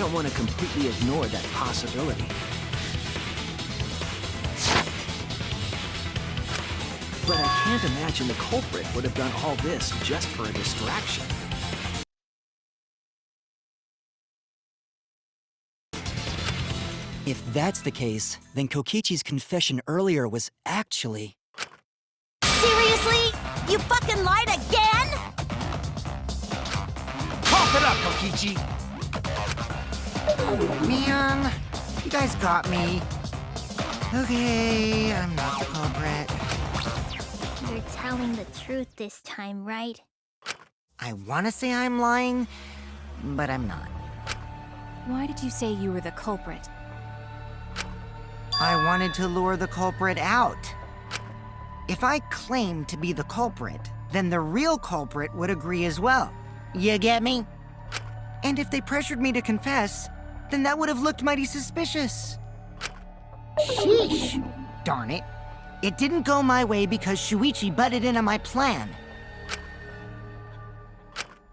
don't want to completely ignore that possibility. But I can't imagine the culprit would have done all this just for a distraction. If that's the case, then Kokichi's confession earlier was actually... Seriously? You fucking lied again? Cough it up, Kokichi! Oh, man. You guys got me. Okay, I'm not the culprit. You're telling the truth this time, right? I want to say I'm lying, but I'm not. Why did you say you were the culprit? I wanted to lure the culprit out. If I claimed to be the culprit, then the real culprit would agree as well. You get me? And if they pressured me to confess, then that would have looked mighty suspicious. Sheesh! Darn it. It didn't go my way because Shuichi butted in on my plan.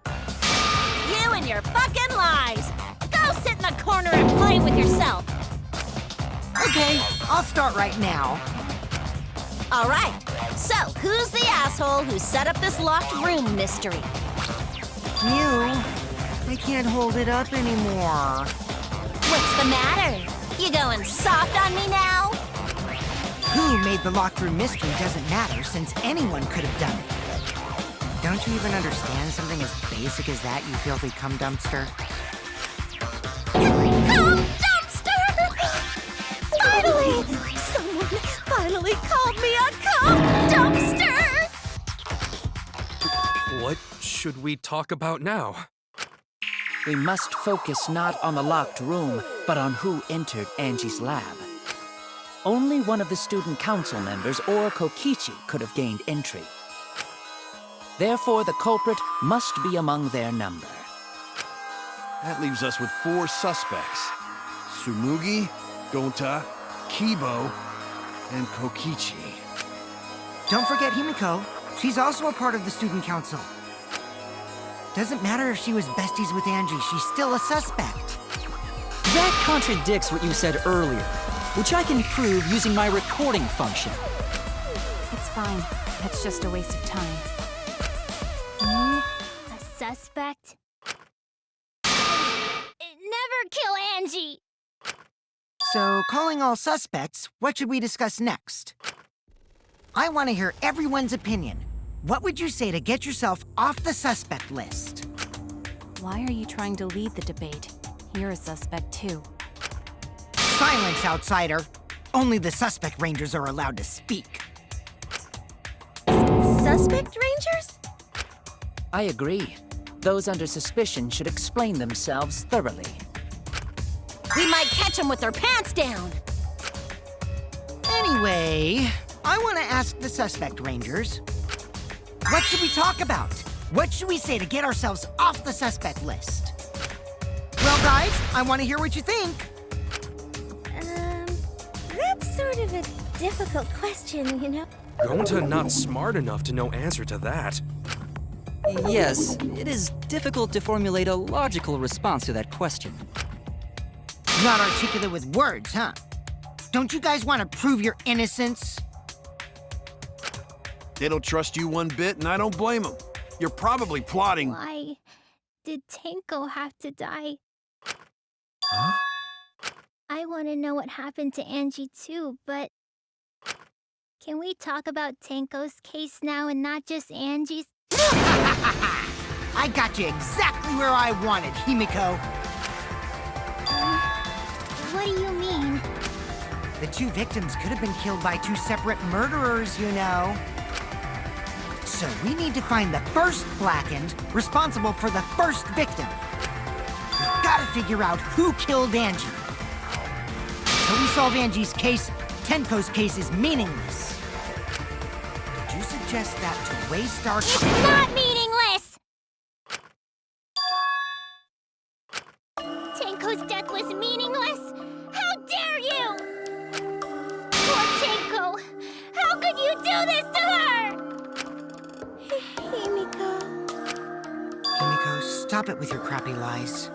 You and your fucking lies! Go sit in the corner and play with yourself! Okay, I'll start right now. All right, so who's the asshole who set up this locked room mystery? You? I can't hold it up anymore. What's the matter? You going soft on me now? Who made the locked room mystery doesn't matter since anyone could have done it. Don't you even understand something as basic as that, you filthy cum dumpster? Cum dumpster! Finally! Someone finally called me a cum dumpster! What should we talk about now? We must focus not on the locked room, but on who entered Angie's lab. Only one of the student council members or Kokichi could have gained entry. Therefore, the culprit must be among their number. That leaves us with 4 suspects. Tsumugi, Gonta, Kibo, and Kokichi. Don't forget Himiko. She's also a part of the student council. Doesn't matter if she was besties with Angie, she's still a suspect. That contradicts what you said earlier, which I can prove using my recording function. It's fine. That's just a waste of time. A suspect? Never kill Angie! So, calling all suspects, what should we discuss next? I want to hear everyone's opinion. What would you say to get yourself off the suspect list? Why are you trying to lead the debate? You're a suspect too. Silence, outsider! Only the suspect rangers are allowed to speak. Suspect rangers? I agree. Those under suspicion should explain themselves thoroughly. We might catch them with their pants down! Anyway, I want to ask the suspect rangers. What should we talk about? What should we say to get ourselves off the suspect list? Well, guys, I want to hear what you think. That's sort of a difficult question, you know? Gonta not smart enough to know answer to that. Yes, it is difficult to formulate a logical response to that question. Not articulate with words, huh? Don't you guys want to prove your innocence? They don't trust you one bit, and I don't blame them. You're probably plotting... Why did Tenko have to die? Huh? I want to know what happened to Angie too, but... Can we talk about Tenko's case now and not just Angie's? I got you exactly where I wanted, Himiko. What do you mean? The 2 victims could have been killed by 2 separate murderers, you know. So we need to find the first blackened responsible for the first victim. We've got to figure out who killed Angie. Until we solve Angie's case, Tenko's case is meaningless. Did you suggest that to waste our It's time? not meaningless! Tenko's death was meaningless? How dare you! Poor Tenko! How could you do this to her? Himiko... Himiko, stop it with your crappy lies.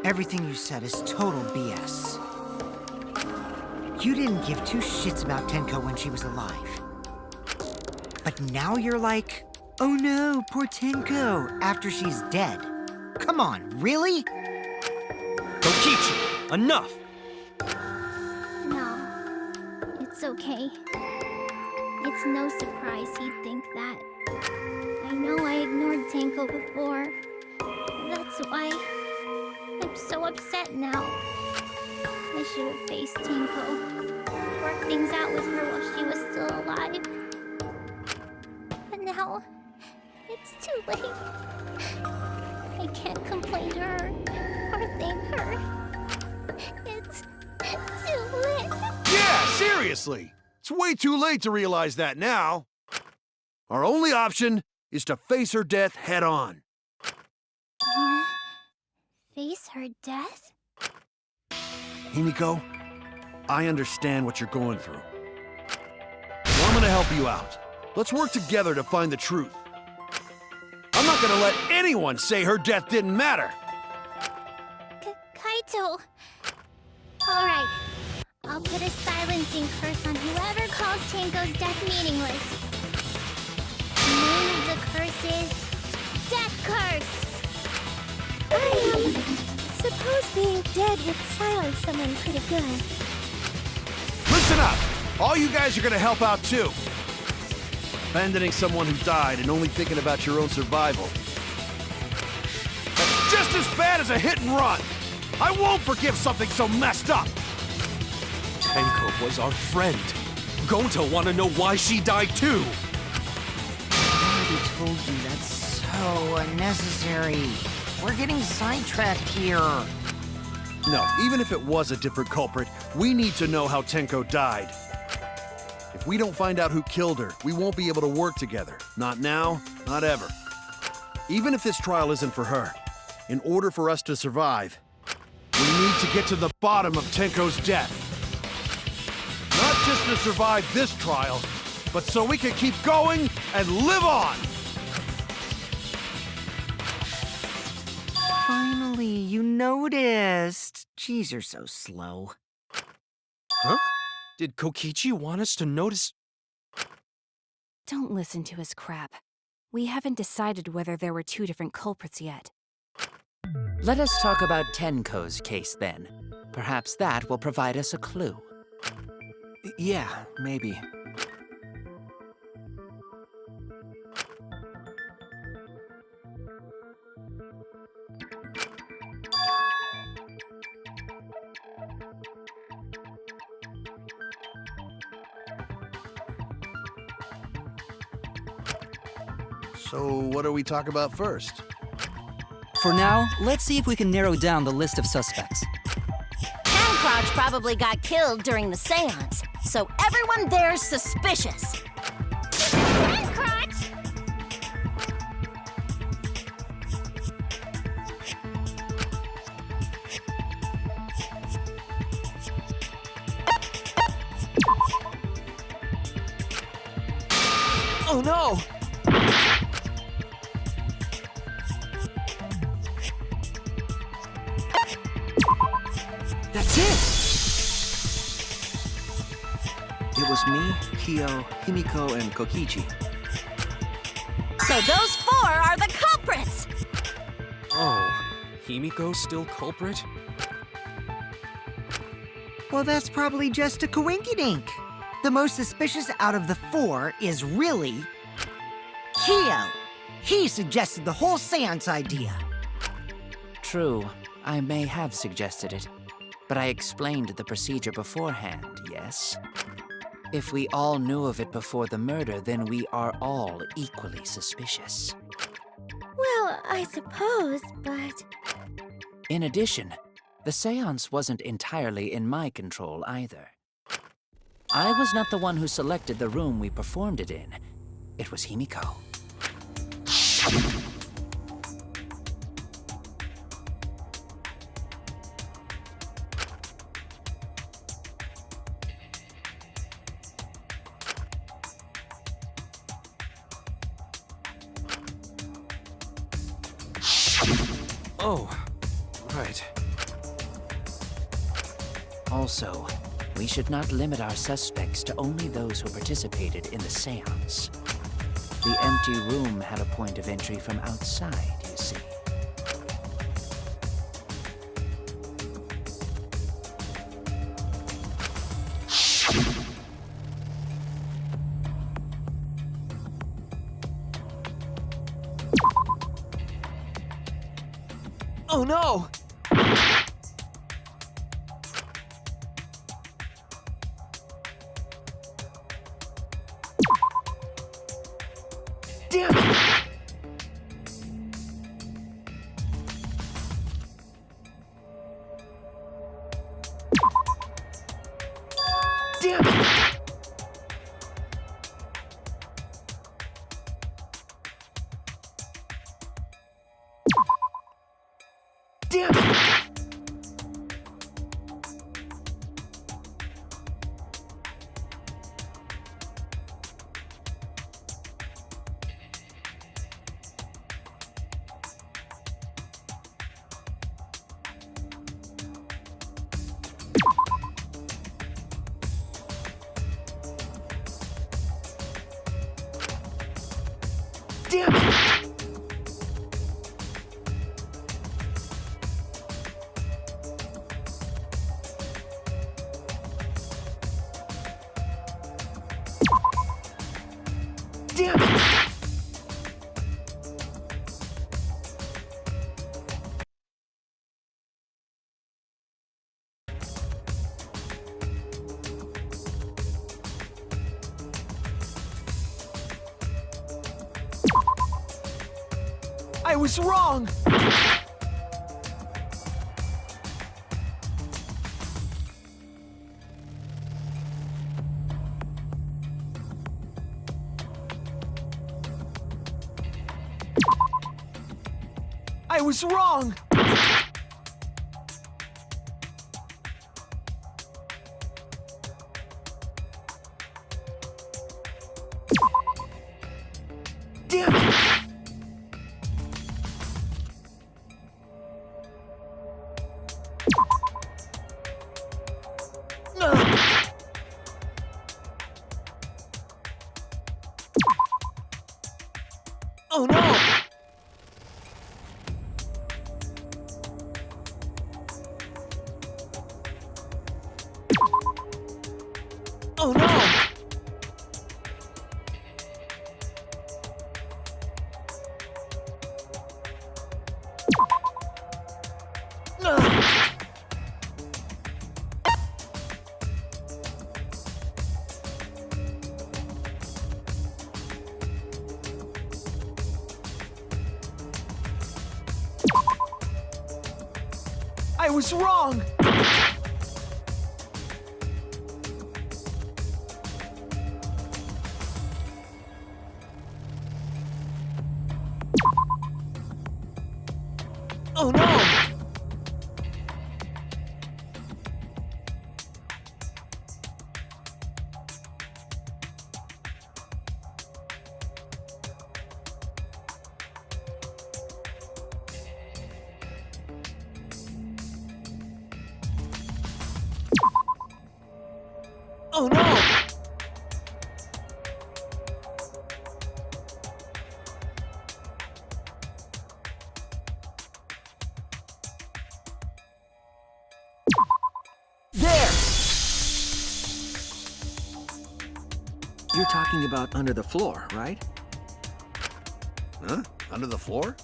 Everything you said is total BS. You didn't give two shits about Tenko when she was alive. But now you're like, oh no, poor Tenko, after she's dead. Come on, really? Kokichi, enough! No, it's okay. It's no surprise he'd think that. I know I ignored Tenko before. That's why I'm so upset now. I should have faced Tenko, worked things out with her while she was still alive. But now, it's too late. I can't complain to her or thank her. It's too late. Yeah, seriously! It's way too late to realize that now. Our only option is to face her death head on. Face her death? Himiko, I understand what you're going through. So I'm gonna help you out. Let's work together to find the truth. I'm not gonna let anyone say her death didn't matter. Kaito. All right. I'll put a silencing curse on whoever calls Tenko's death meaningless. The name of the curse is Death Curse. Suppose being dead would silence someone pretty good. Listen up! All you guys are gonna help out too. Abandoning someone who died and only thinking about your own survival. That's just as bad as a hit and run! I won't forgive something so messed up! Tenko was our friend. Gonta want to know why she died too. I already told you that's so unnecessary. We're getting sidetracked here. No, even if it was a different culprit, we need to know how Tenko died. If we don't find out who killed her, we won't be able to work together. Not now, not ever. Even if this trial isn't for her, in order for us to survive, we need to get to the bottom of Tenko's death. Not just to survive this trial, but so we can keep going and live on! Finally, you noticed. Jeez, you're so slow. Huh? Did Kokichi want us to notice? Don't listen to his crap. We haven't decided whether there were two different culprits yet. Let us talk about Tenko's case then. Perhaps that will provide us a clue. Yeah, maybe. So, what do we talk about first? For now, let's see if we can narrow down the list of suspects. Crotch probably got killed during the seance, so everyone there's suspicious. Crotch! Oh no! That's it! It was me, Kyo, Himiko, and Kokichi. So those four are the culprits! Oh, Himiko's still culprit? Well, that's probably just a coinkydink. The most suspicious out of the four is really Kyo. He suggested the whole seance idea. True, I may have suggested it, but I explained the procedure beforehand, yes? If we all knew of it before the murder, then we are all equally suspicious. Well, I suppose, but... In addition, the seance wasn't entirely in my control either. I was not the one who selected the room we performed it in. It was Himiko. Oh, right. Also, we should not limit our suspects to only those who participated in the seance. The empty room had a point of entry from outside, you see. Oh no! Damn it! Damn it! Damn it! Damn it! Damn it! I was wrong! I was wrong! Damn it! Oh no! Oh no! I was wrong! Oh no! Oh no! There! You're talking about under the floor, right? Huh? Under the floor?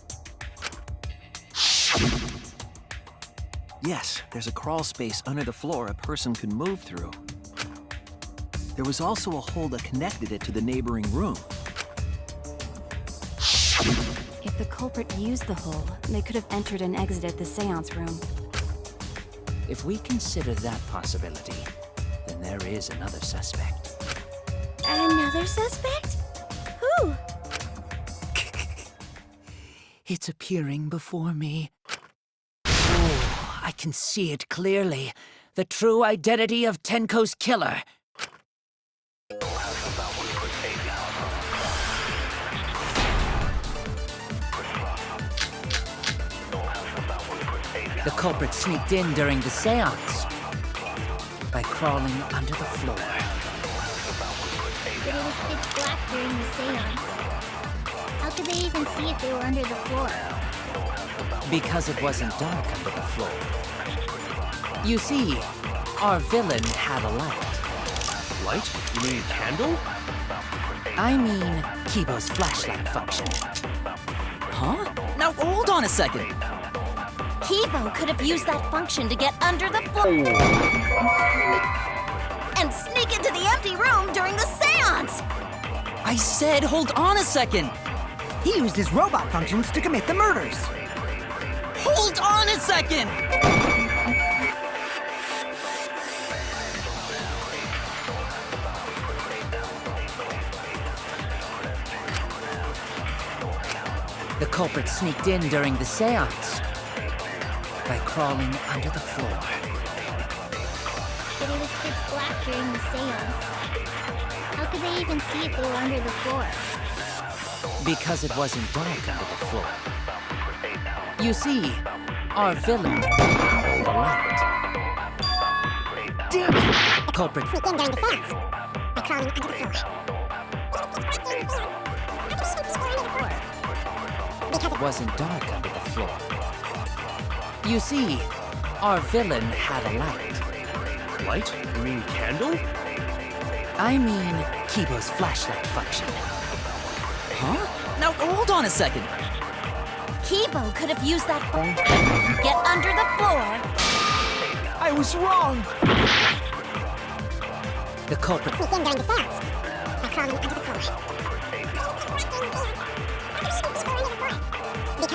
Yes, there's a crawl space under the floor a person can move through. There was also a hole that connected it to the neighboring room. If the culprit used the hole, they could have entered and exited the seance room. If we consider that possibility, then there is another suspect. Another suspect? Who? It's appearing before me. Oh, I can see it clearly. The true identity of Tenko's killer. The culprit sneaked in during the seance. crawling under the floor. But it was pitch black during the seance. How could they even see if they were under the floor? Because it wasn't dark under the floor. You see, our villain had a light. Light? You mean candle? I mean, Kibo's flashlight function. Huh? Now, hold on a second. Kibo could have used that function to get under the floor and sneak into the empty room during the seance! I said hold on a second. He used his robot functions to commit the murders. Hold on a second! The culprit sneaked in during the seance by crawling under the floor. But it was pitch black during the seance. How could they even see if they were under the floor? Because it wasn't dark under the floor. You see, our villain had a light. Damn it! Culprit Sneak in during the seance by crawling under the floor. Because it wasn't dark under the floor. You see, our villain had a light. Light? You mean candle? I mean, Kibo's flashlight function. Huh? Now, hold on a second. Kibo could have used that function to get under the floor. I was wrong. The culprit Sneak in during the seance by crawling under the floor. Because it wasn't dark under the floor. You see, our villain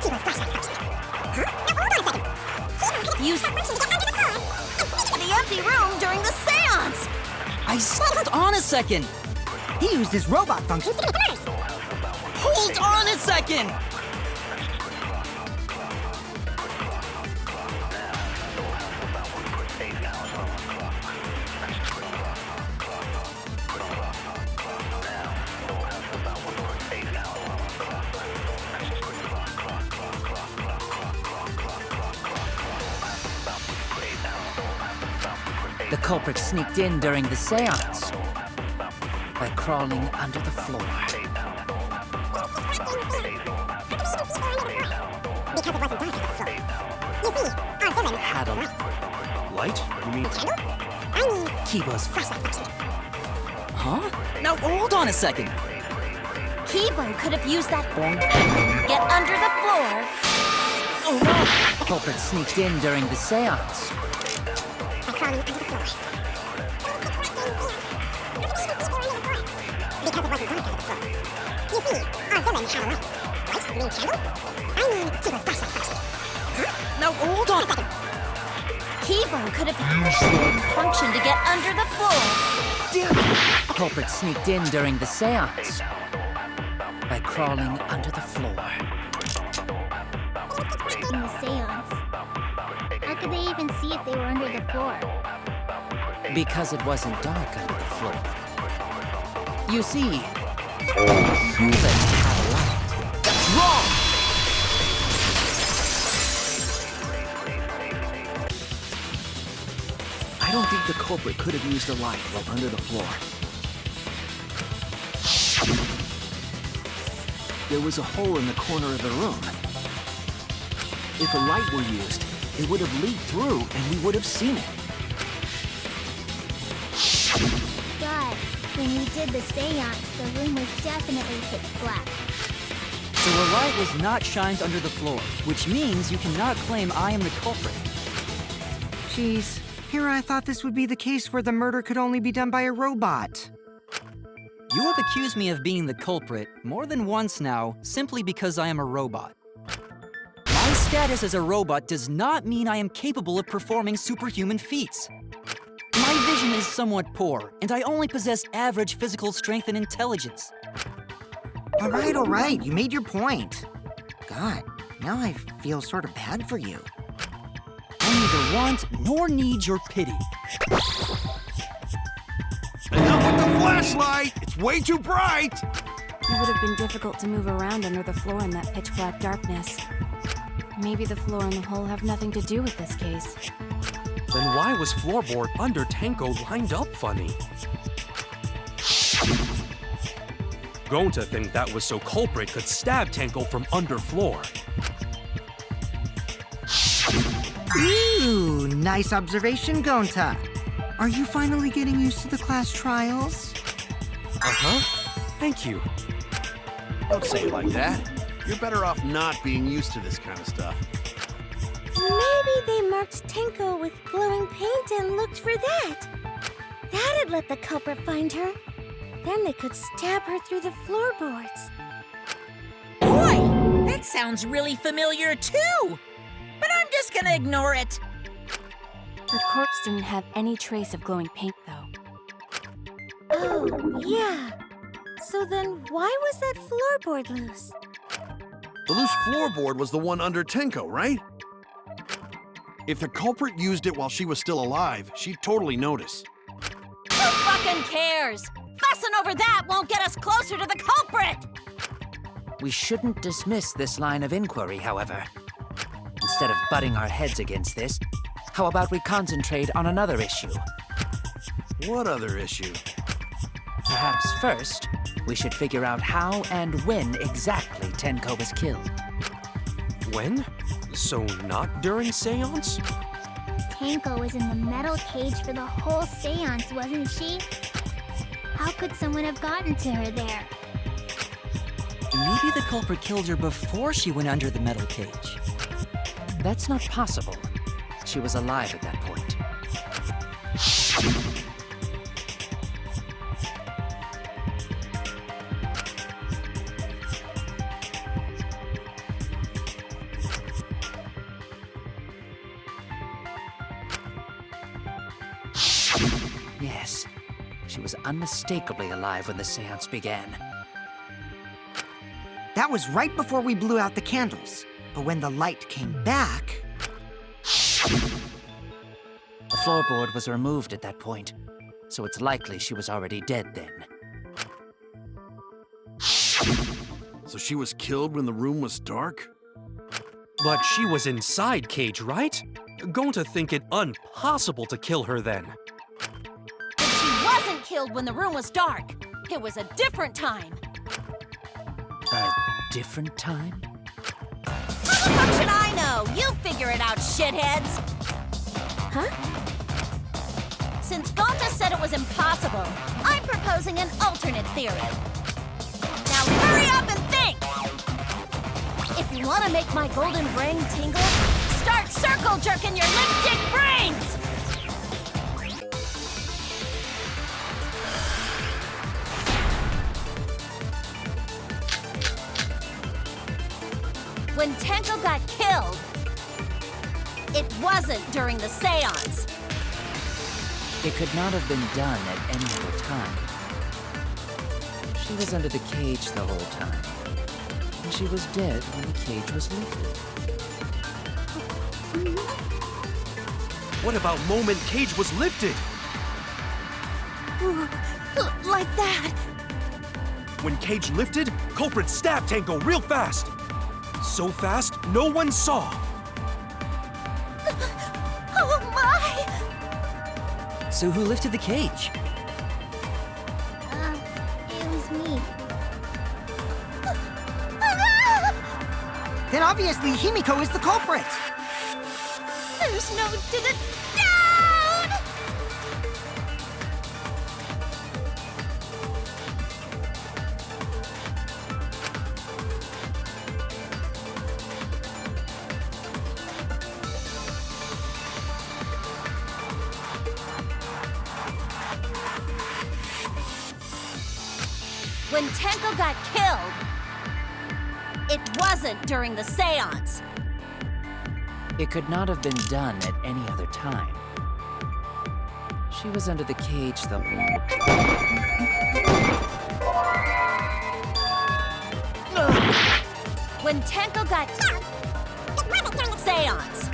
had a light. Light? You mean candle? I mean, Kibo's flashlight function. Huh? Now hold on a second. Kibo could Use have used that function to get under the floor and sneak into the empty room during the seance. I said hold on a second. He used his robot functions to commit the murders. Hold on a second. The culprit sneaked in during the seance by crawling under the floor. Because it wasn't dark under the floor. You see, our villain Had a light. Light? You mean candle? I mean, Kibo's flashlight function. Huh? Now, hold on a second. Kibo could have used that function to get under the floor. Oh no! The culprit sneaked in during the seance By crawling under the floor. Because it wasn't dark under the floor. You see, our villain had a light. Light? You mean candle? I mean, Kibo's flashlight function. Huh? Now, hold on. Kibo could have used that function to get under the floor. The culprit sneaked in during the seance by crawling under the floor. In the seance. How could they even see if they were under the floor? Because it wasn't dark under the floor. You see, our villain had a light. That's wrong! I don't think the culprit could have used a light while under the floor. There was a hole in the corner of the room. If a light were used, it would have leaked through and we would have seen it. But when we did the seance, the room was definitely pitch black. So a light was not shined under the floor, which means you cannot claim I am the culprit. Jeez, here I thought this would be the case where the murder could only be done by a robot. You have accused me of being the culprit more than once now, simply because I am a robot. My status as a robot does not mean I am capable of performing superhuman feats. My vision is somewhat poor, and I only possess average physical strength and intelligence. All right, you made your point. God, now I feel sort of bad for you. I neither want nor need your pity. Enough with the flashlight! It's way too bright! It would have been difficult to move around under the floor in that pitch black darkness. Maybe the floor and the hole have nothing to do with this case. Then why was floorboard under Tenko lined up funny? Going to think that was so culprit could stab Tenko from under floor. Ooh, nice observation, Gonta. Are you finally getting used to the class trials? Uh-huh. Thank you. Don't say it like that. You're better off not being used to this kind of stuff. Maybe they marked Tenko with glowing paint and looked for that. That'd let the culprit find her. Then they could stab her through the floorboards. Boy, that sounds really familiar too. But I'm just gonna ignore it. Her corpse didn't have any trace of glowing paint, though. Oh, yeah. So then why was that floorboard loose? The loose floorboard was the one under Tenko, right? If the culprit used it while she was still alive, she'd totally notice. Who fucking cares? Fussing over that won't get us closer to the culprit! We shouldn't dismiss this line of inquiry, however. Instead of butting our heads against this, how about we concentrate on another issue? What other issue? Perhaps first, we should figure out how and when exactly Tenko was killed. When? So not during seance? Tenko was in the metal cage for the whole seance, wasn't she? How could someone have gotten to her there? Maybe the culprit killed her before she went under the metal cage. That's not possible. She was alive at that point. Yes, she was unmistakably alive when the seance began. That was right before we blew out the candles. But when the light came back... The floorboard was removed at that point, so it's likely she was already dead then. So she was killed when the room was dark? But she was inside cage, right? Going to think it impossible to kill her then. But she wasn't killed when the room was dark. It was a different time. A different time? How the fuck should I know? You figure it out, shitheads! Huh? Since Gonta said it was impossible, I'm proposing an alternate theory. Now hurry up and think! If you want to make my golden brain tingle, start circle jerking your lipstick brains! When Tenko got killed, it wasn't during the seance. It could not have been done at any other time. She was under the cage the whole time. And she was dead when the cage was lifted. What about moment cage was lifted? Ooh, like that. When cage lifted, culprit stabbed Tenko real fast. So fast, no one saw. Oh my! So who lifted the cage? It was me. Then obviously Himiko is the culprit! There's no down! When Tenko got killed, it wasn't during the seance. It could not have been done at any other time. She was under the cage the When Tenko got seance.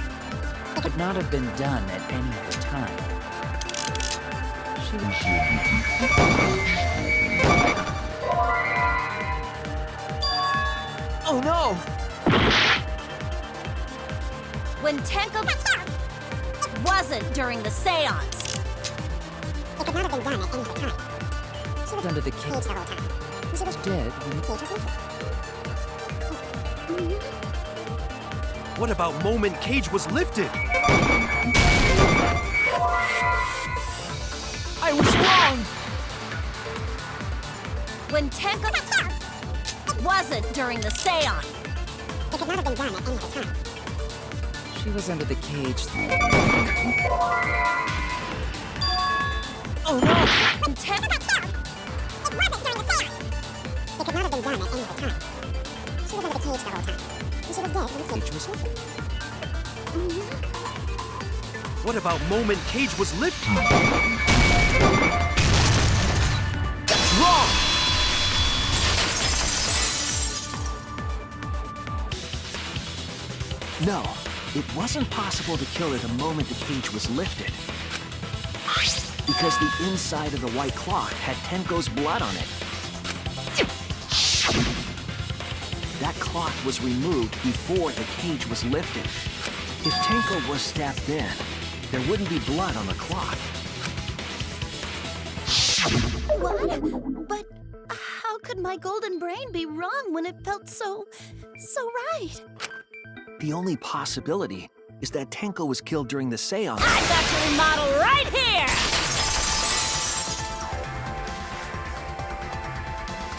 It could not have been done at any other time. She was... Oh no! When Tenko wasn't during the seance. It could not have been done at any other time. She was Under the cage. the whole time. She was Dead. What about moment Cage was lifted? I was wrong! When Tenko wasn't during the seance. It could not have been done at any other time. She was under the cage. Oh no! When Tenko It wasn't during the seance. It could not have been done at any other time. She was under the cage the whole time. And she was dead when the cage was lifted. What about moment Cage was lifted? That's wrong! No, it wasn't possible to kill her the moment the cage was lifted. Because the inside of the white cloth had Tenko's blood on it. That cloth was removed before the cage was lifted. If Tenko was stabbed then, there wouldn't be blood on the cloth. What? But how could my golden brain be wrong when it felt so right? The only possibility is that Tenko was killed during the seance. I've got your model right here!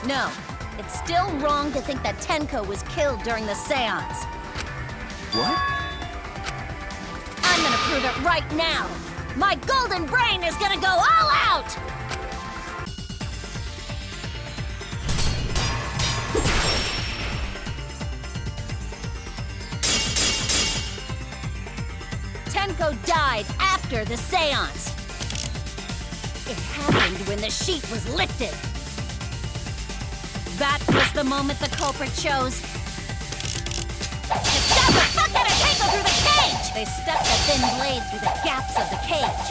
No, it's still wrong to think that Tenko was killed during the seance. What? I'm gonna prove it right now. My golden brain is gonna go all out! Tenko died after the seance. It happened when the sheet was lifted. That was the moment the culprit chose to stab the fuck out of Tenko through the cage! They stuck the thin blade through the gaps of the cage.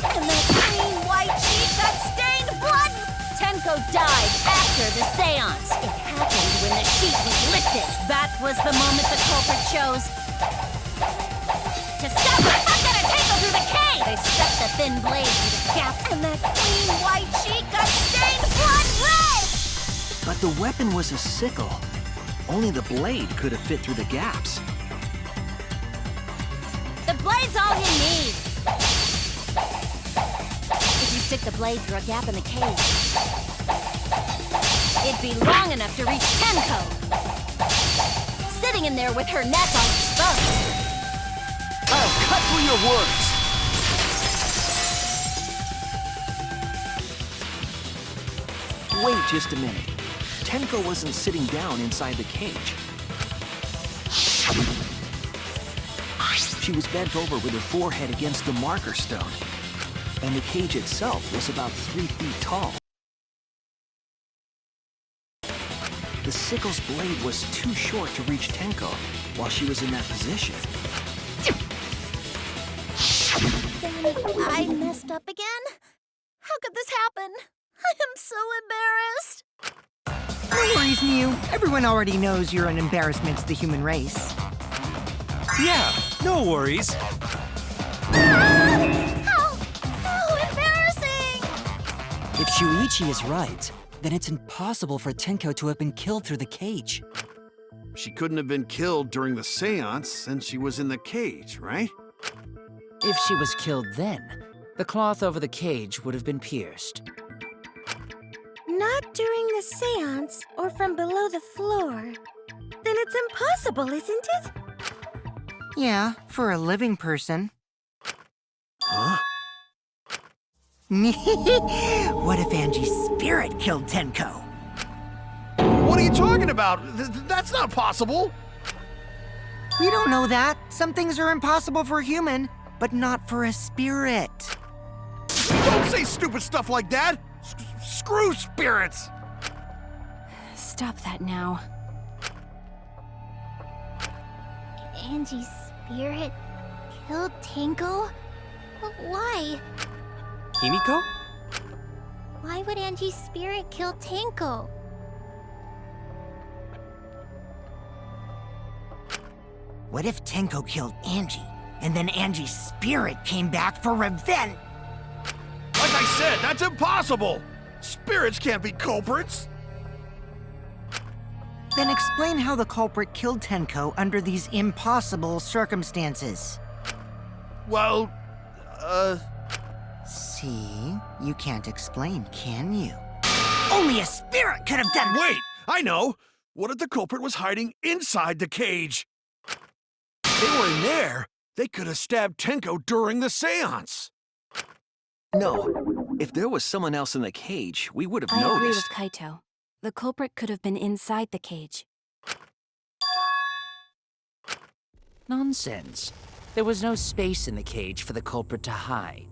And that clean white sheet got stained blood! Tenko died after the seance. It happened when the sheet was lifted. That was the moment the culprit chose to stab the fuck out of Tenko through the cage! They stuck the thin blade through the gaps, and that clean white sheet got stained blood red! But the weapon was a sickle. Only the blade could have fit through the gaps. The blade's all you need. If you stick the blade through a gap in the cage, it'd be long enough to reach Tenko, sitting in there with her neck all exposed. I'll cut through your words! Wait just a minute. Tenko wasn't sitting down inside the cage. She was bent over with her forehead against the marker stone. And the cage itself was about 3 feet tall. The sickle's blade was too short to reach Tenko while she was in that position. I messed up again? How could this happen? I am so embarrassed. No worries, Mew. Everyone already knows you're an embarrassment to the human race. Yeah, no worries. How embarrassing! If Shuichi is right, then it's impossible for Tenko to have been killed through the cage. She couldn't have been killed during the seance since she was in the cage, right? If she was killed then, the cloth over the cage would have been pierced. Not during the seance or from below the floor. Then it's impossible, isn't it? Yeah, for a living person. Huh? What if Angie's spirit killed Tenko? What are you talking about? That's not possible! We don't know that. Some things are impossible for a human, but not for a spirit. Don't say stupid stuff like that! Screw spirits! Stop that now. Angie's spirit killed Tenko? Why? Himiko? Why would Angie's spirit kill Tenko? What if Tenko killed Angie, and then Angie's spirit came back for revenge? Like I said, that's impossible! Spirits can't be culprits! Then explain how the culprit killed Tenko under these impossible circumstances. Well, See? You can't explain, can you? Only a spirit could have done that! Wait! I know! What if the culprit was hiding inside the cage? If they were in there, they could have stabbed Tenko during the seance! No. If there was someone else in the cage, we would have I agree noticed. with Kaito. The culprit could have been inside the cage. Nonsense. There was no space in the cage for the culprit to hide.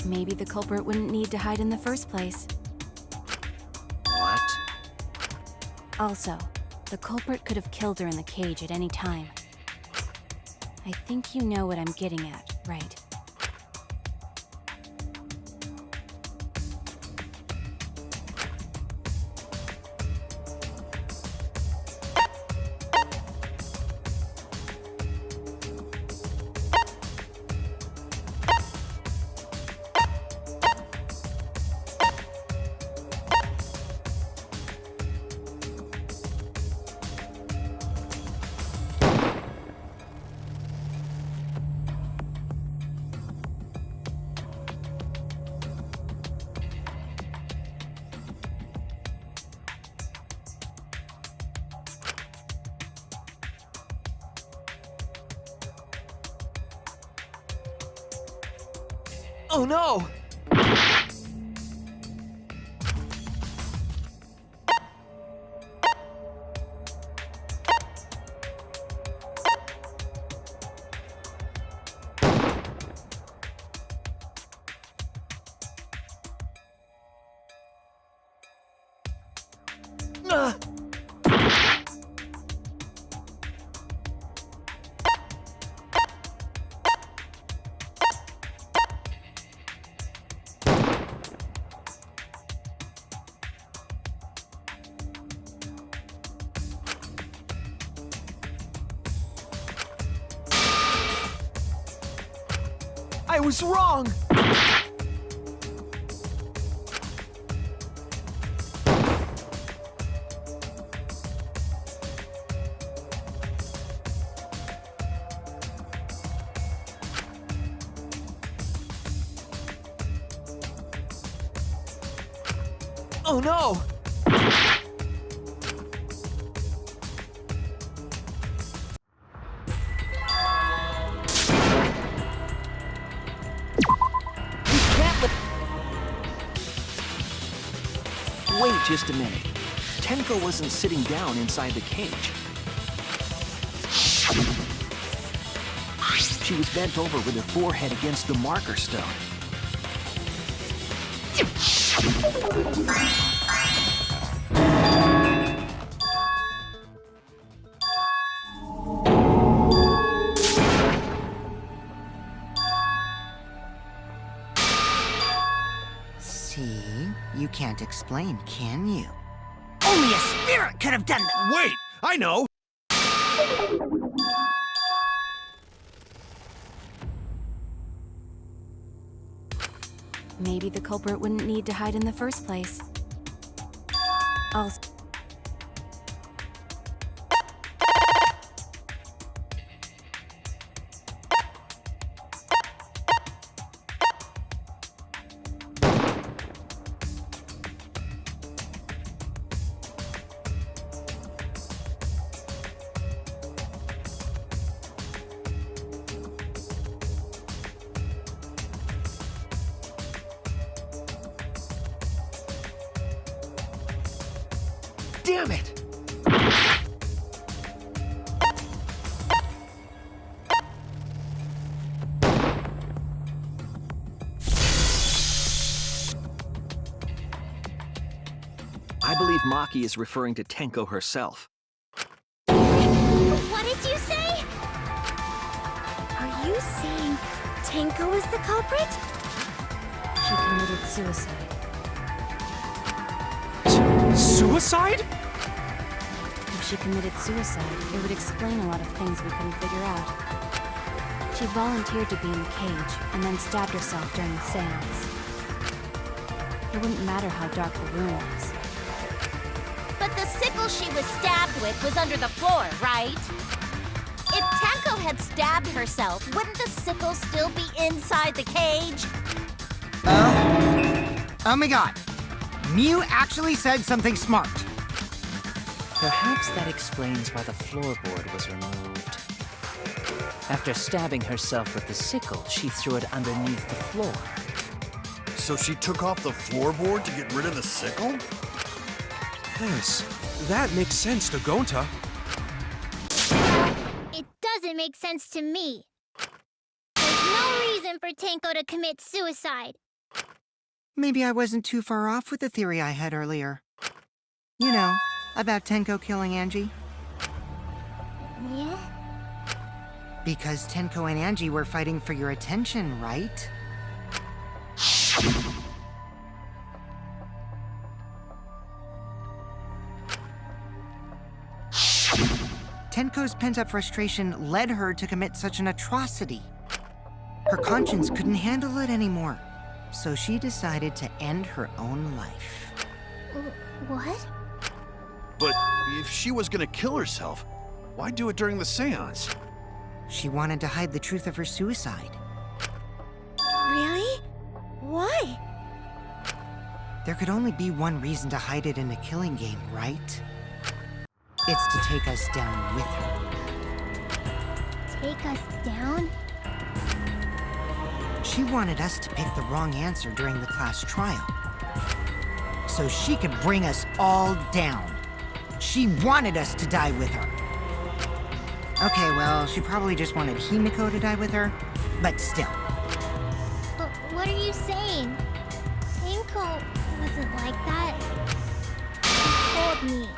Maybe the culprit wouldn't need to hide in the first place. What? Also, the culprit could have killed her in the cage at any time. I think you know what I'm getting at, right? Oh no! I was wrong! Oh no! Wait just a minute. Tenko wasn't sitting down inside the cage. She was bent over with her forehead against the marker stone. See? You can't explain, can you? Only a spirit could have done that! Wait! I know! Maybe the culprit wouldn't need to hide in the first place. Also, Damn it! I believe Maki is referring to Tenko herself. What did you say? Are you saying Tenko is the culprit? she committed suicide. Suicide? If she committed suicide, it would explain a lot of things we couldn't figure out. She volunteered to be in the cage, and then stabbed herself during the seance. It wouldn't matter how dark the room was. But the sickle she was stabbed with was under the floor, right? If Tenko had stabbed herself, wouldn't the sickle still be inside the cage? Oh my god. Mew actually said something smart. Perhaps that explains why the floorboard was removed. After stabbing herself with the sickle, she threw it underneath the floor. So she took off the floorboard to get rid of the sickle? Yes, that makes sense to Gonta. It doesn't make sense to me. There's no reason for Tenko to commit suicide. Maybe I wasn't too far off with the theory I had earlier. You know, about Tenko killing Angie. Yeah? Because Tenko and Angie were fighting for your attention, right? Tenko's pent-up frustration led her to commit such an atrocity. Her conscience couldn't handle it anymore, so she decided to end her own life. What? But if she was gonna kill herself, why do it during the seance? She wanted to hide the truth of her suicide. Really? Why? There could only be one reason to hide it in a killing game, right? It's to take us down with her. Take us down? She wanted us to pick the wrong answer during the class trial, so she could bring us all down. She wanted us to die with her. Okay, well, she probably just wanted Himiko to die with her, but still. But what are you saying? Tenko wasn't like that. She told me.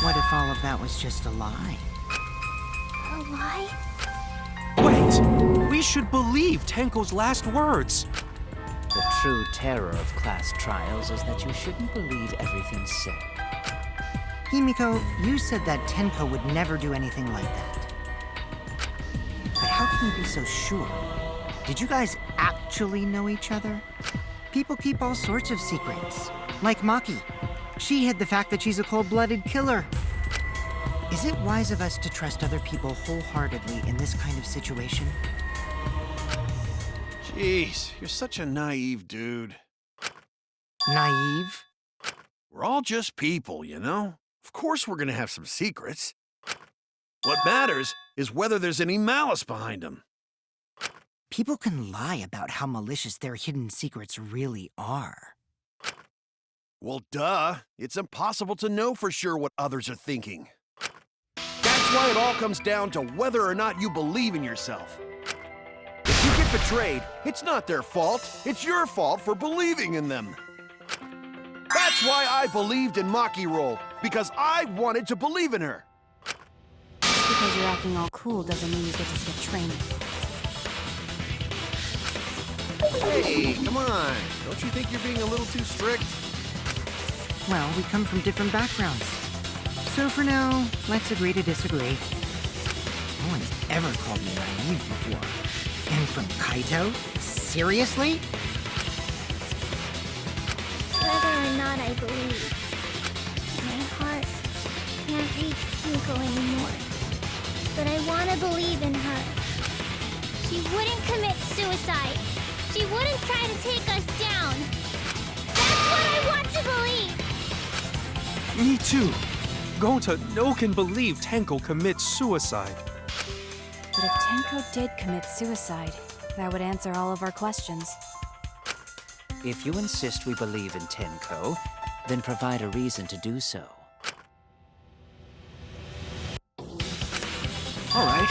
What if all of that was just a lie? A lie? Wait! We should believe Tenko's last words. The true terror of class trials is that you shouldn't believe everything said. Himiko, you said that Tenko would never do anything like that. But how can you be so sure? Did you guys actually know each other? People keep all sorts of secrets. Like Maki. She hid the fact that she's a cold-blooded killer. Is it wise of us to trust other people wholeheartedly in this kind of situation? Jeez, you're such a naive dude. Naive? We're all just people, you know? Of course we're gonna have some secrets. What matters is whether there's any malice behind them. People can lie about how malicious their hidden secrets really are. Well, duh. It's impossible to know for sure what others are thinking. That's why it all comes down to whether or not you believe in yourself. If you get betrayed, it's not their fault. It's your fault for believing in them. That's why I believed in Maki Roll, because I wanted to believe in her. Just because you're acting all cool doesn't mean you get to skip training. Hey, come on. Don't you think you're being a little too strict? Well, we come from different backgrounds. So for now, let's agree to disagree. No one's ever called me naive before. And from Kaito? Seriously? Whether or not I believe, my heart can't reach Tenko anymore. But I want to believe in her. She wouldn't commit suicide. She wouldn't try to take us down. That's what I want to believe. Me too. Gonta no can believe Tenko commits suicide. But if Tenko did commit suicide, that would answer all of our questions. If you insist we believe in Tenko, then provide a reason to do so. All right,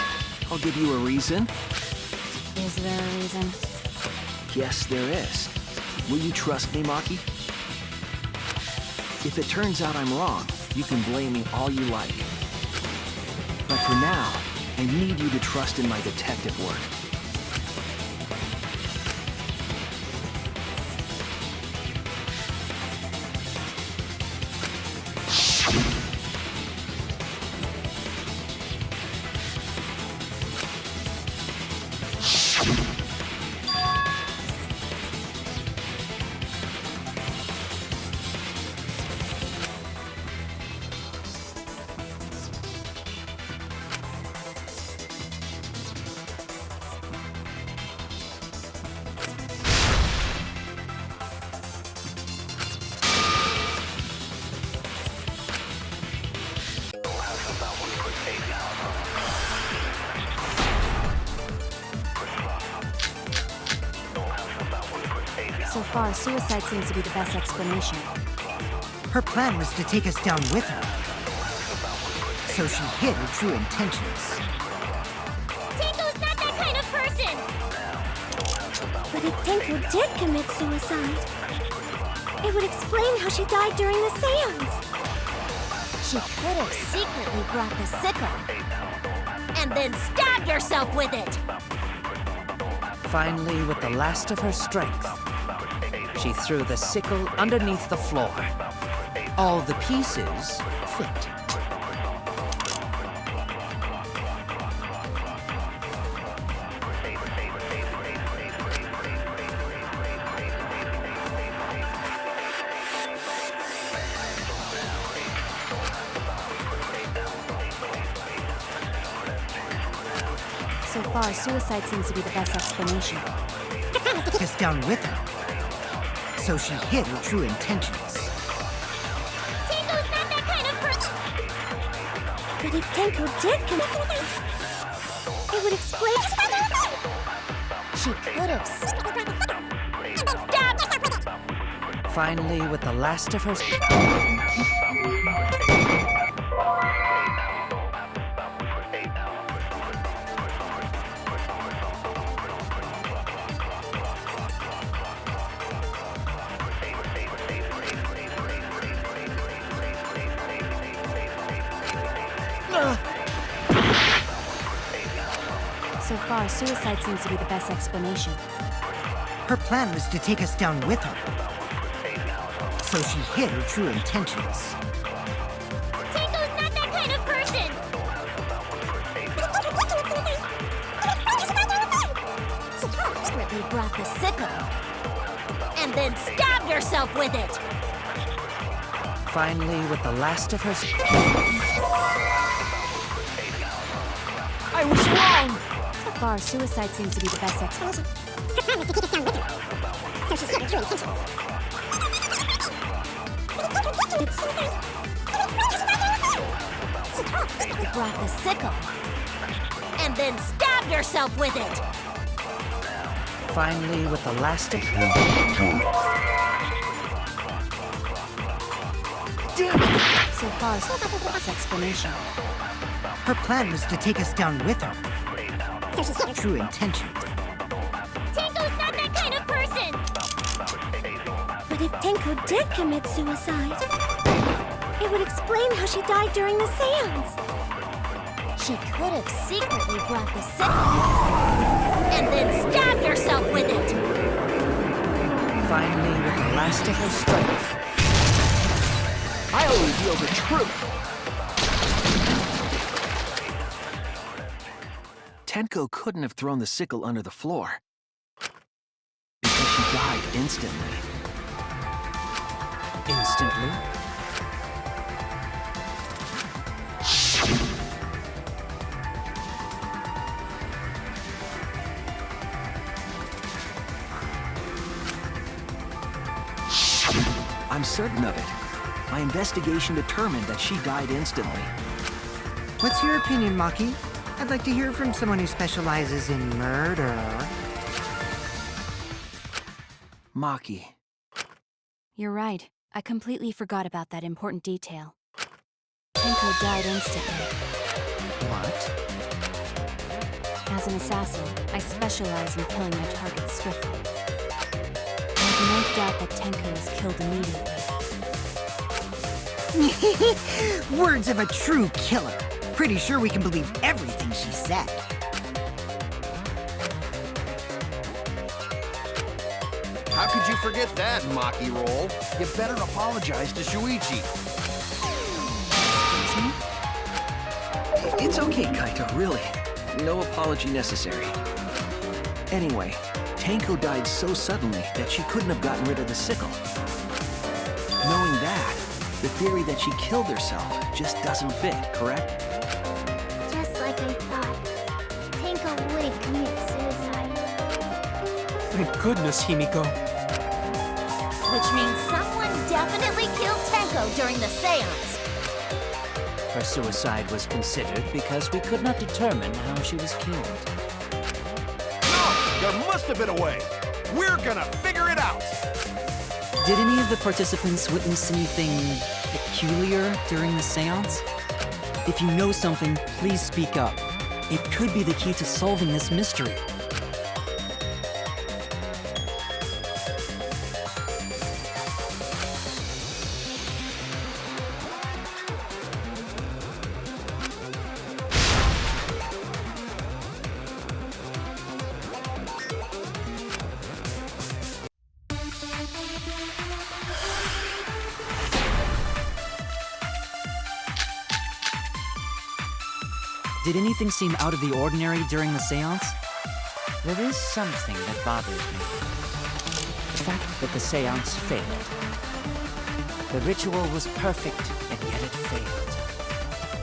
I'll give you a reason. Is there a reason? Yes, there is. Will you trust me, Maki? If it turns out I'm wrong, you can blame me all you like. But for now, I need you to trust in my detective work. So far, suicide seems to be the best explanation. Her plan was to take us down with her. So she hid her true intentions. Tenko's not that kind of person! But if Tenko did commit suicide, it would explain how she died during the seance. She could have secretly brought the sickle and then stabbed herself with it. Finally, with the last of her strength, she threw the sickle underneath the floor. All the pieces fit. So far, suicide seems to be the best explanation. Took us down with her. So she hid her true intentions. Tenko's not that kind of person! But if Tenko did commit suicide, it would explain... She could have stabbed herself with it! Finally, with the last of her... So far, suicide seems to be the best explanation. Her plan was to take us down with her. So she hid her true intentions. Tenko's not that kind of person! She secretly brought the sickle and then stabbed herself with it. Finally, with the last of her... I was wrong! So far, suicide seems to be the best explanation. Her plan was to take us down with her. So she hid her true intentions. She brought the sickle and then stabbed herself with it. Finally, with the last of... So far, suicide is the best explanation. Her plan was to take us down with her. So she hid her True intentions. Tenko's not that kind of person! But if Tenko did commit suicide, it would explain how she died during the seance. She could have secretly brought the sickle and then stabbed herself with it. Finally, with the last of her strength, I'll reveal the truth! Tenko couldn't have thrown the sickle under the floor. Because she died instantly. instantly, I'm certain of it. My investigation determined that she died instantly. What's your opinion, Maki? I'd like to hear from someone who specializes in murder. Maki. You're right. I completely forgot about that important detail. Tenko died instantly. what? As an assassin, I specialize in killing my targets swiftly. I have no doubt that Tenko is killed immediately. Words of a true killer. Pretty sure we can believe everything she said. How could you forget that, Maki Roll? You better apologize to Shuichi. It's okay, Kaito, really. No apology necessary. Anyway, Tenko died so suddenly that she couldn't have gotten rid of the sickle. Knowing that, the theory that she killed herself just doesn't fit, correct? Just like I thought. Tenko wouldn't commit suicide. Thank goodness, Himiko. Which means someone definitely killed Tenko during the seance. Her suicide was considered because we could not determine how she was killed. No! There must have been a way! We're gonna figure it out! Did any of the participants witness anything peculiar during the seance? If you know something, please speak up. It could be the key to solving this mystery. Did anything seem out of the ordinary during the seance? There is something that bothers me. The fact that the seance failed. The ritual was perfect, and yet it failed.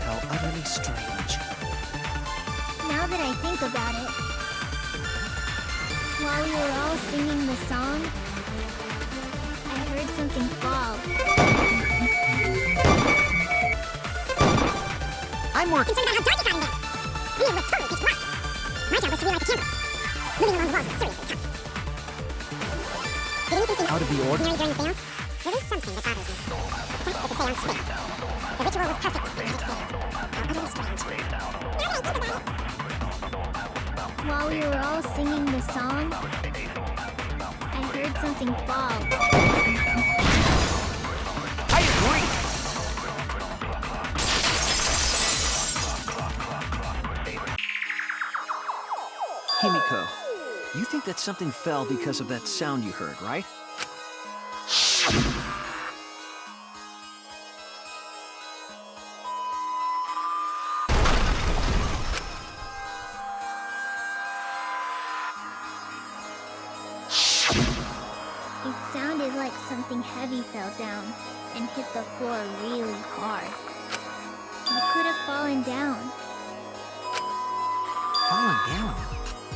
How utterly strange. Now that I think about it, while we were all singing the song, I heard something fall. I'm working. Concerned about how dark it got in there. I mean, it was totally pitch black. My job was to relight the candles. Moving along the walls was seriously tough. Did anything seem Out of the ordinary? during the seance? There is something that bothers me. The fact that the seance failed. The ritual was perfect, and yet it failed. How utterly strange. While we were all singing the song, I heard something fall. I agree! Himiko, you think that something fell because of that sound you heard, right? It sounded like something heavy fell down and hit the floor really hard. It could have fallen down. Fallen down?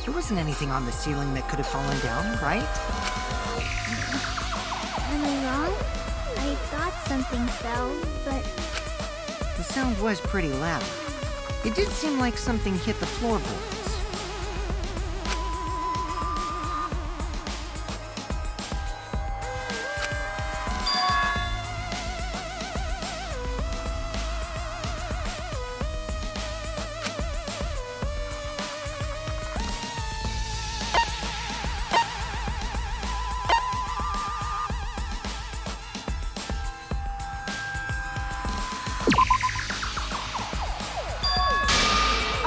There wasn't anything on the ceiling that could have fallen down, right? Am I wrong? I thought something fell, but The sound was pretty loud. It did seem like something hit the floorboards.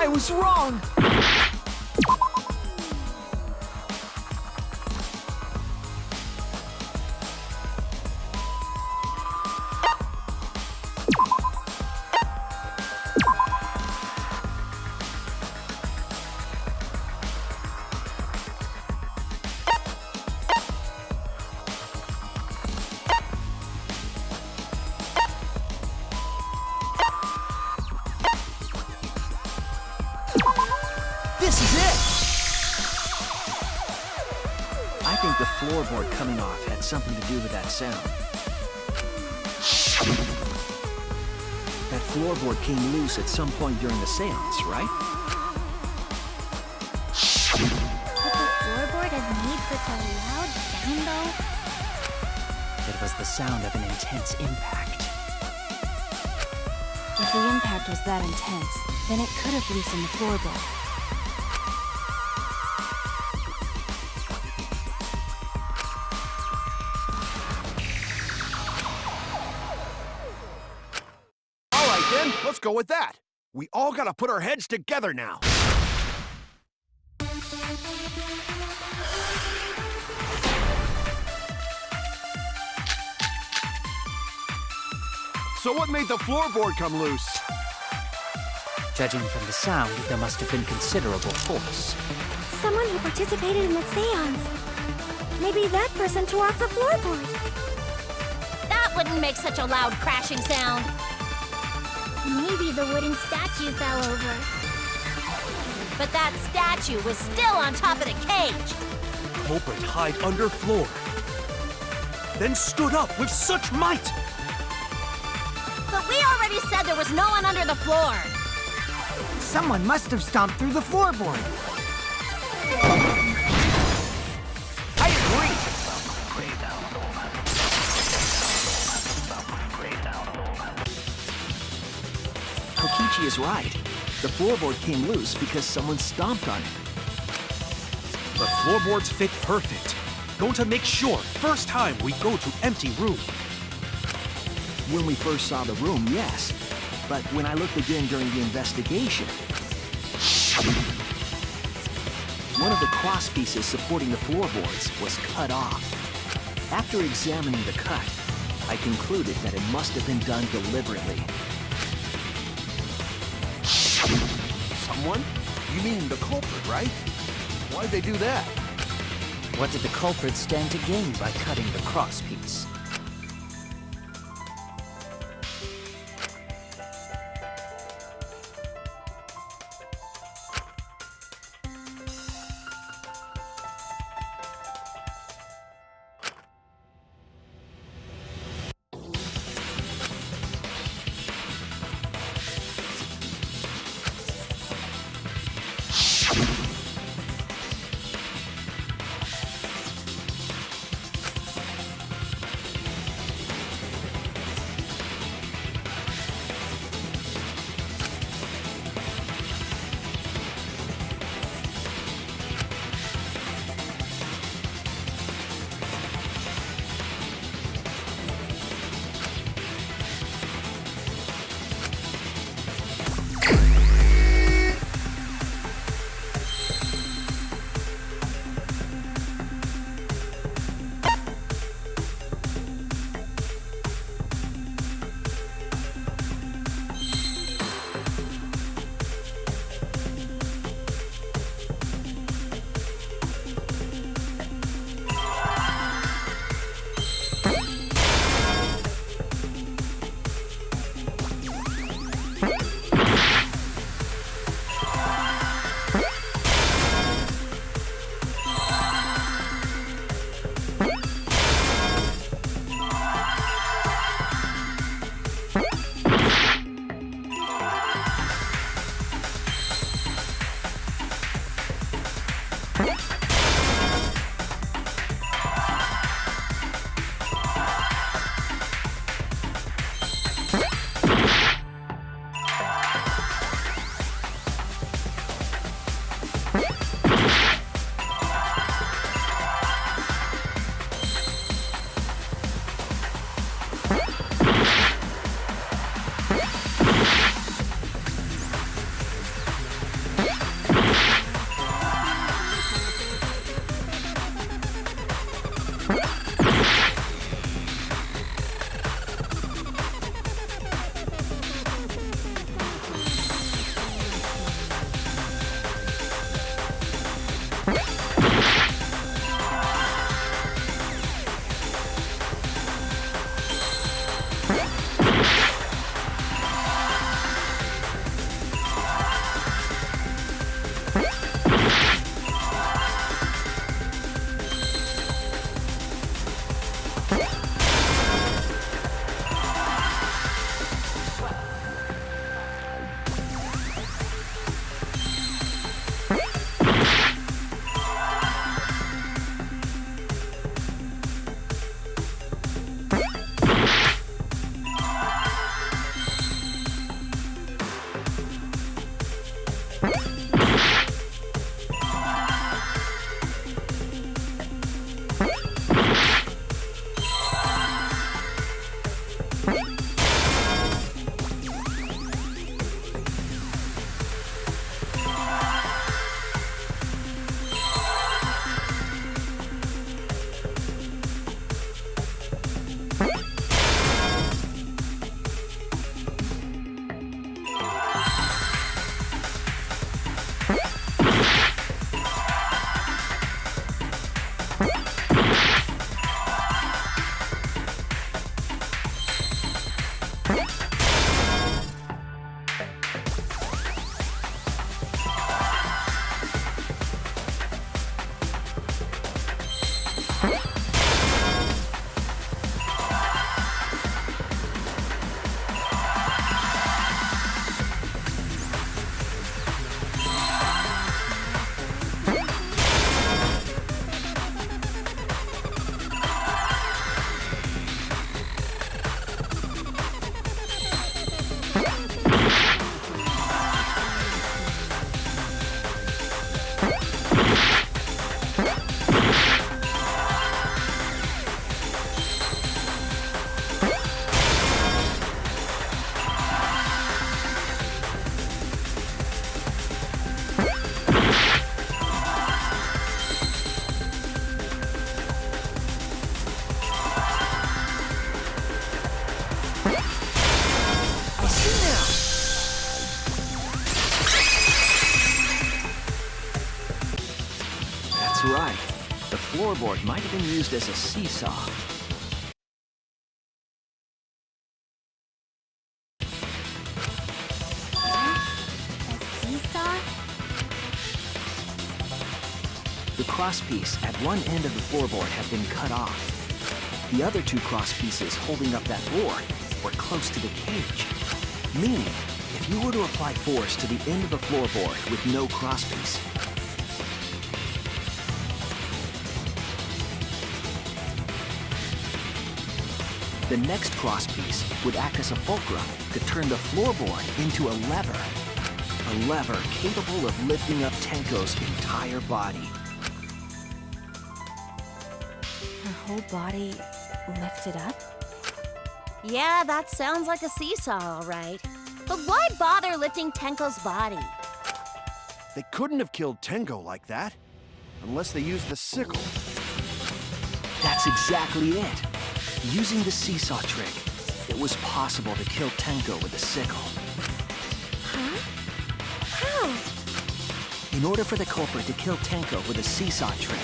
I was wrong! This is it! I think the floorboard coming off had something to do with that sound. That floorboard came loose at some point during the seance, right? could the floorboard have made such a loud sound though? It was the sound of an intense impact. If the impact was that intense, then it could have loosened the floorboard. All right then, let's go with that. We all gotta put our heads together now. So what made the floorboard come loose? Judging from the sound, there must have been considerable force. Someone who participated in the seance. Maybe that person tore off the floorboard. That wouldn't make such a loud crashing sound. Maybe the wooden statue fell over. But that statue was still on top of the cage. Culprit hid under floor. Then stood up with such might. But we already said there was no one under the floor. Someone must have stomped through the floorboard. I agree. Kokichi is right. The floorboard came loose because someone stomped on it. The floorboards fit perfect. Going to make sure first time we go to empty room. When we first saw the room, yes. But when I looked again during the investigation, one of the cross pieces supporting the floorboards was cut off. After examining the cut, I concluded that it must have been done deliberately. Someone? You mean the culprit, right? Why'd they do that? What did the culprit stand to gain by cutting the cross piece? That's right. The floorboard might have been used as a seesaw. A seesaw? The crosspiece at one end of the floorboard had been cut off. The other two crosspieces holding up that board were close to the cage. Meaning, if you were to apply force to the end of the floorboard with no crosspiece, the next crosspiece would act as a fulcrum to turn the floorboard into a lever. A lever capable of lifting up Tenko's entire body. Her whole body lifted up? Yeah, that sounds like a seesaw, all right. But why bother lifting Tenko's body? They couldn't have killed Tenko like that. Unless they used the sickle. That's exactly it. Using the seesaw trick, it was possible to kill Tenko with a sickle. Huh? How? In order for the culprit to kill Tenko with a seesaw trick,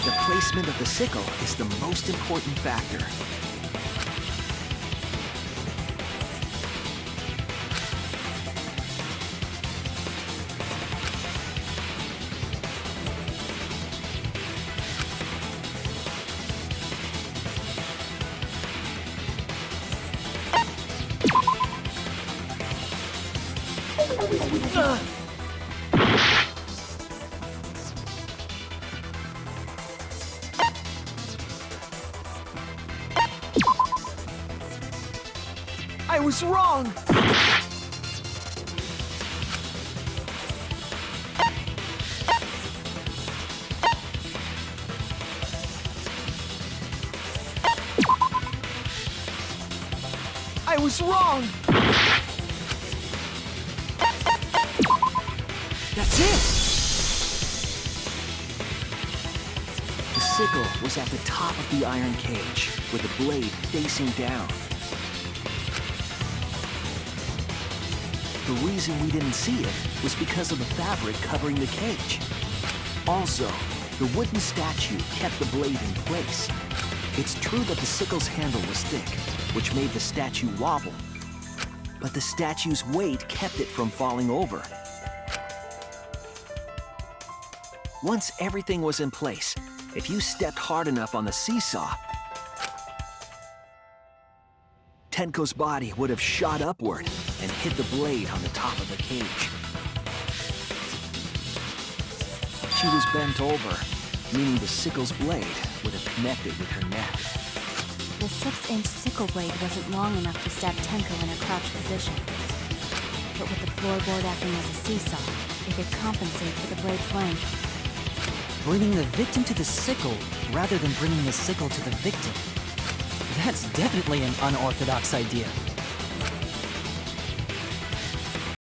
the placement of the sickle is the most important factor. I was wrong! I was wrong! That's it! The sickle was at the top of the iron cage, with the blade facing down. The reason we didn't see it was because of the fabric covering the cage. Also, the wooden statue kept the blade in place. It's true that the sickle's handle was thick, which made the statue wobble. But the statue's weight kept it from falling over. Once everything was in place, if you stepped hard enough on the seesaw, Tenko's body would have shot upward and hit the blade on the top of the cage. She was bent over, meaning the sickle's blade would have connected with her neck. The 6-inch sickle blade wasn't long enough to stab Tenko in her crouched position. But with the floorboard acting as a seesaw, it could compensate for the blade's length. Bringing the victim to the sickle rather than bringing the sickle to the victim. That's definitely an unorthodox idea.